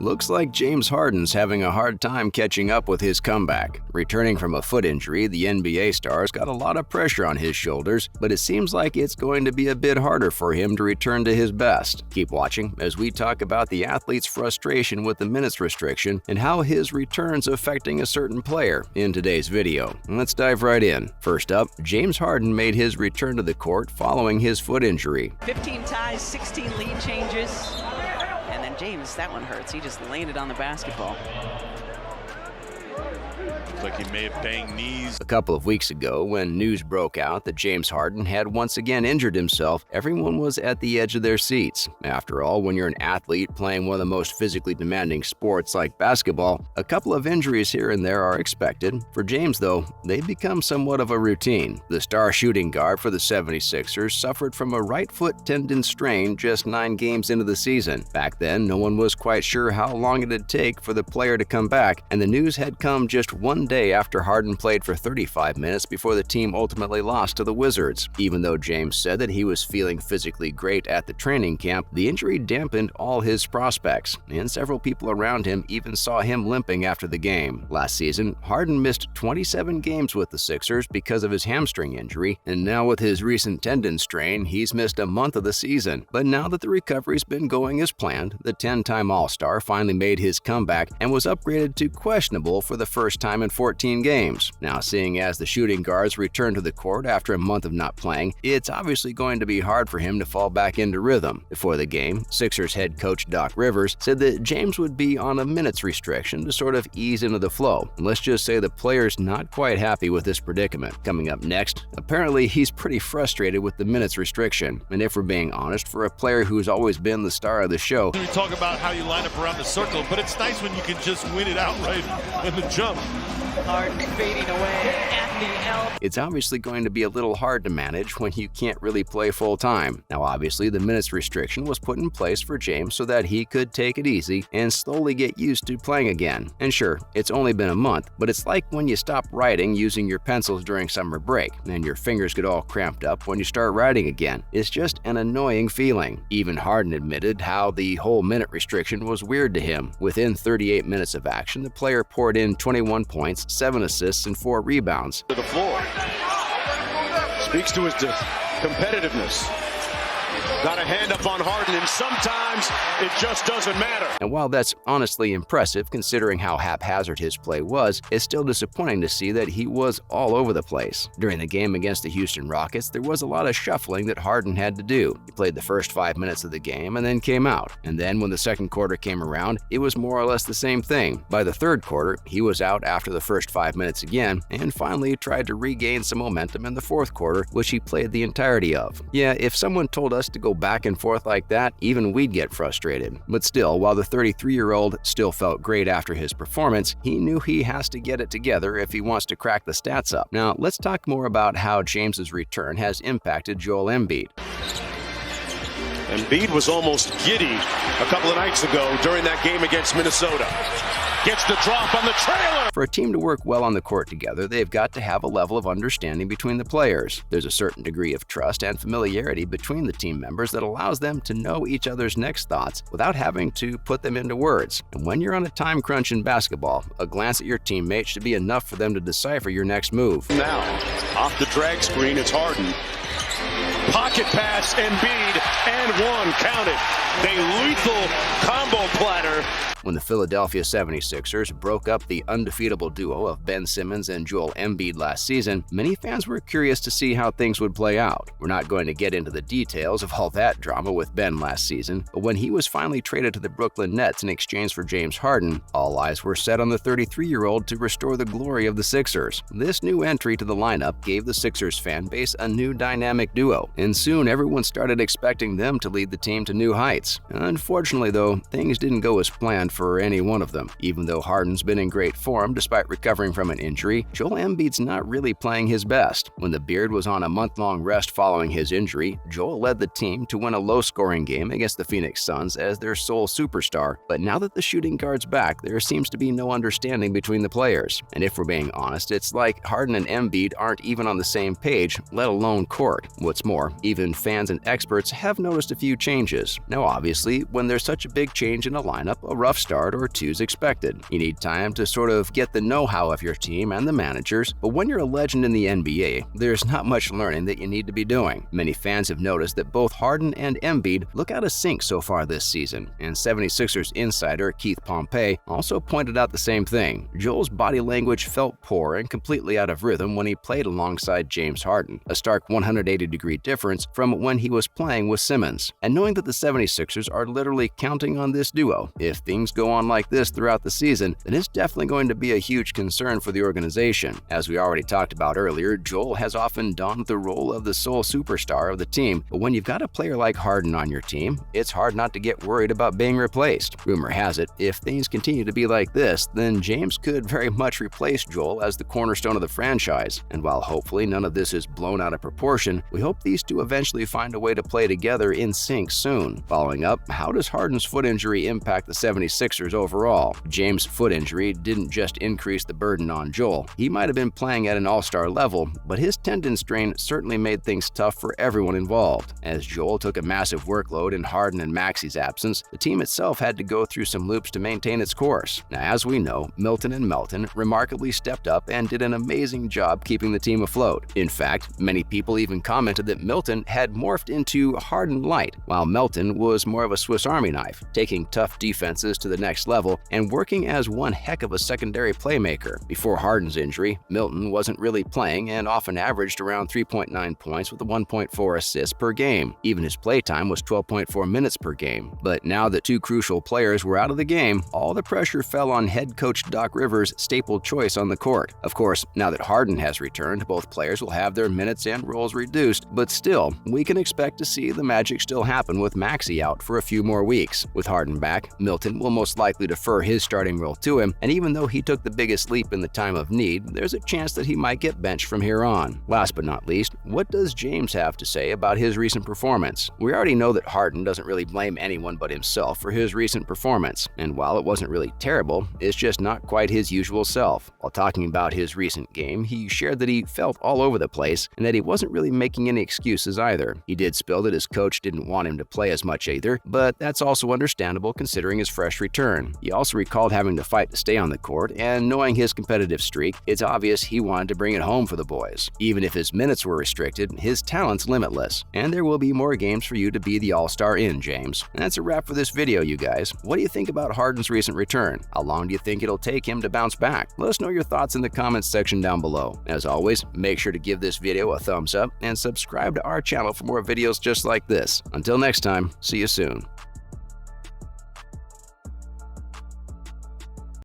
Looks like James Harden's having a hard time catching up with his comeback. Returning from a foot injury, the NBA star's got a lot of pressure on his shoulders, but it seems like it's going to be a bit harder for him to return to his best. Keep watching as we talk about the athlete's frustration with the minutes restriction and how his return's affecting a certain player in today's video. Let's dive right in. First up, James Harden made his return to the court following his foot injury. 15 ties, 16 lead changes. And then James, that one hurts. He just landed on the basketball. Looks like he may have banged knees. A couple of weeks ago, when news broke out that James Harden had once again injured himself, everyone was at the edge of their seats. After all, when you're an athlete playing one of the most physically demanding sports like basketball, a couple of injuries here and there are expected. For James, though, they've become somewhat of a routine. The star shooting guard for the 76ers suffered from a right foot tendon strain just 9 games into the season. Back then, no one was quite sure how long it'd take for the player to come back, and the news had come just one day after Harden played for 35 minutes before the team ultimately lost to the Wizards. Even though James said that he was feeling physically great at the training camp, the injury dampened all his prospects, and several people around him even saw him limping after the game. Last season, Harden missed 27 games with the Sixers because of his hamstring injury, and now with his recent tendon strain, he's missed a month of the season. But now that the recovery's been going as planned, the 10-time All-Star finally made his comeback and was upgraded to questionable for the first time in 14 games. Now, seeing as the shooting guards return to the court after a month of not playing, it's obviously going to be hard for him to fall back into rhythm. Before the game, Sixers head coach Doc Rivers said that James would be on a minutes restriction to sort of ease into the flow. And let's just say the player's not quite happy with this predicament. Coming up next, apparently he's pretty frustrated with the minutes restriction. And if we're being honest, for a player who's always been the star of the show, We talk about how you line up around the circle, but it's nice when you can just win it outright in the jump. Harden fading away at the elbow. it's obviously going to be a little hard to manage when you can't really play full-time. Now, obviously, the minutes restriction was put in place for James so that he could take it easy and slowly get used to playing again. And sure, it's only been a month, but it's like when you stop writing using your pencils during summer break, and your fingers get all cramped up when you start writing again. It's just an annoying feeling. Even Harden admitted how the whole minute restriction was weird to him. Within 38 minutes of action, the player poured in 21 points, 7 assists, and 4 rebounds. To the floor. Speaks to his competitiveness. Got a hand up on Harden, and sometimes it just doesn't matter. And while that's honestly impressive considering how haphazard his play was, it's still disappointing to see that he was all over the place. During the game against the Houston Rockets, there was a lot of shuffling that Harden had to do. He played the first 5 minutes of the game and then came out. And then when the second quarter came around, it was more or less the same thing. By the third quarter, he was out after the first 5 minutes again, and finally tried to regain some momentum in the fourth quarter, which he played the entirety of. Yeah, if someone told us to go back and forth like that, even we'd get frustrated. But still, while the 33-year-old still felt great after his performance, he knew he has to get it together if he wants to crack the stats up. Now, let's talk more about how James's return has impacted Joel Embiid. Embiid was almost giddy a couple of nights ago during that game against Minnesota. Gets the drop on the trailer. For a team to work well on the court together, they've got to have a level of understanding between the players. There's a certain degree of trust and familiarity between the team members that allows them to know each other's next thoughts without having to put them into words. And when you're on a time crunch in basketball, a glance at your teammate should be enough for them to decipher your next move. Now, off the drag screen, it's Harden. Pocket pass, Embiid, and one. Count it. A lethal combo platter. When the Philadelphia 76ers broke up the undefeatable duo of Ben Simmons and Joel Embiid last season, many fans were curious to see how things would play out. We're not going to get into the details of all that drama with Ben last season, but when he was finally traded to the Brooklyn Nets in exchange for James Harden, all eyes were set on the 33-year-old to restore the glory of the Sixers. This new entry to the lineup gave the Sixers fan base a new dynamic duo, and soon everyone started expecting them to lead the team to new heights. Unfortunately, though, things didn't go as planned for any one of them. Even though Harden's been in great form despite recovering from an injury, Joel Embiid's not really playing his best. When the Beard was on a month-long rest following his injury, Joel led the team to win a low-scoring game against the Phoenix Suns as their sole superstar. But now that the shooting guard's back, there seems to be no understanding between the players. And if we're being honest, it's like Harden and Embiid aren't even on the same page, let alone court. What's more, even fans and experts have noticed a few changes. Now, obviously, when there's such a big change in a lineup, a rough start or two is expected. You need time to sort of get the know-how of your team and the managers, but when you're a legend in the NBA, there's not much learning that you need to be doing. Many fans have noticed that both Harden and Embiid look out of sync so far this season, and 76ers insider Keith Pompey also pointed out the same thing. Joel's body language felt poor and completely out of rhythm when he played alongside James Harden, a stark 180-degree difference from when he was playing with Simmons. And knowing that the 76ers are literally counting on this duo, if things go on like this throughout the season, then it's definitely going to be a huge concern for the organization. As we already talked about earlier, Joel has often donned the role of the sole superstar of the team, but when you've got a player like Harden on your team, it's hard not to get worried about being replaced. Rumor has it, if things continue to be like this, then James could very much replace Joel as the cornerstone of the franchise. And while hopefully none of this is blown out of proportion, we hope these two eventually find a way to play together in sync soon. Following up, how does Harden's foot injury impact the 76ers overall? James' foot injury didn't just increase the burden on Joel. He might have been playing at an all-star level, but his tendon strain certainly made things tough for everyone involved. As Joel took a massive workload in Harden and Maxi's absence, the team itself had to go through some loops to maintain its course. Now, as we know, Milton and Melton remarkably stepped up and did an amazing job keeping the team afloat. In fact, many people even commented that Milton had morphed into Harden light, while Melton was more of a Swiss Army knife, taking tough defenses to the next level and working as one heck of a secondary playmaker. Before Harden's injury, Milton wasn't really playing and often averaged around 3.9 points with a 1.4 assists per game. Even his playtime was 12.4 minutes per game. But now that two crucial players were out of the game, all the pressure fell on head coach Doc Rivers' staple choice on the court. Of course, now that Harden has returned, both players will have their minutes and roles reduced, but still, we can expect to see the magic still happen with Maxey out for a few more weeks. With Harden back, Milton will most likely defer his starting role to him, and even though he took the biggest leap in the time of need, there's a chance that he might get benched from here on. Last but not least, what does James have to say about his recent performance? We already know that Harden doesn't really blame anyone but himself for his recent performance, and while it wasn't really terrible, it's just not quite his usual self. While talking about his recent game, he shared that he felt all over the place and that he wasn't really making any excuses either. He did spill that his coach didn't want him to play as much either, but that's also understandable considering his fresh return. He also recalled having to fight to stay on the court, and knowing his competitive streak, it's obvious he wanted to bring it home for the boys. Even if his minutes were restricted, his talent's limitless, and there will be more games for you to be the all-star in, James. And that's a wrap for this video, you guys. What do you think about Harden's recent return? How long do you think it'll take him to bounce back? Let us know your thoughts in the comments section down below. As always, make sure to give this video a thumbs up and subscribe to our channel for more videos just like this. Until next time, see you soon.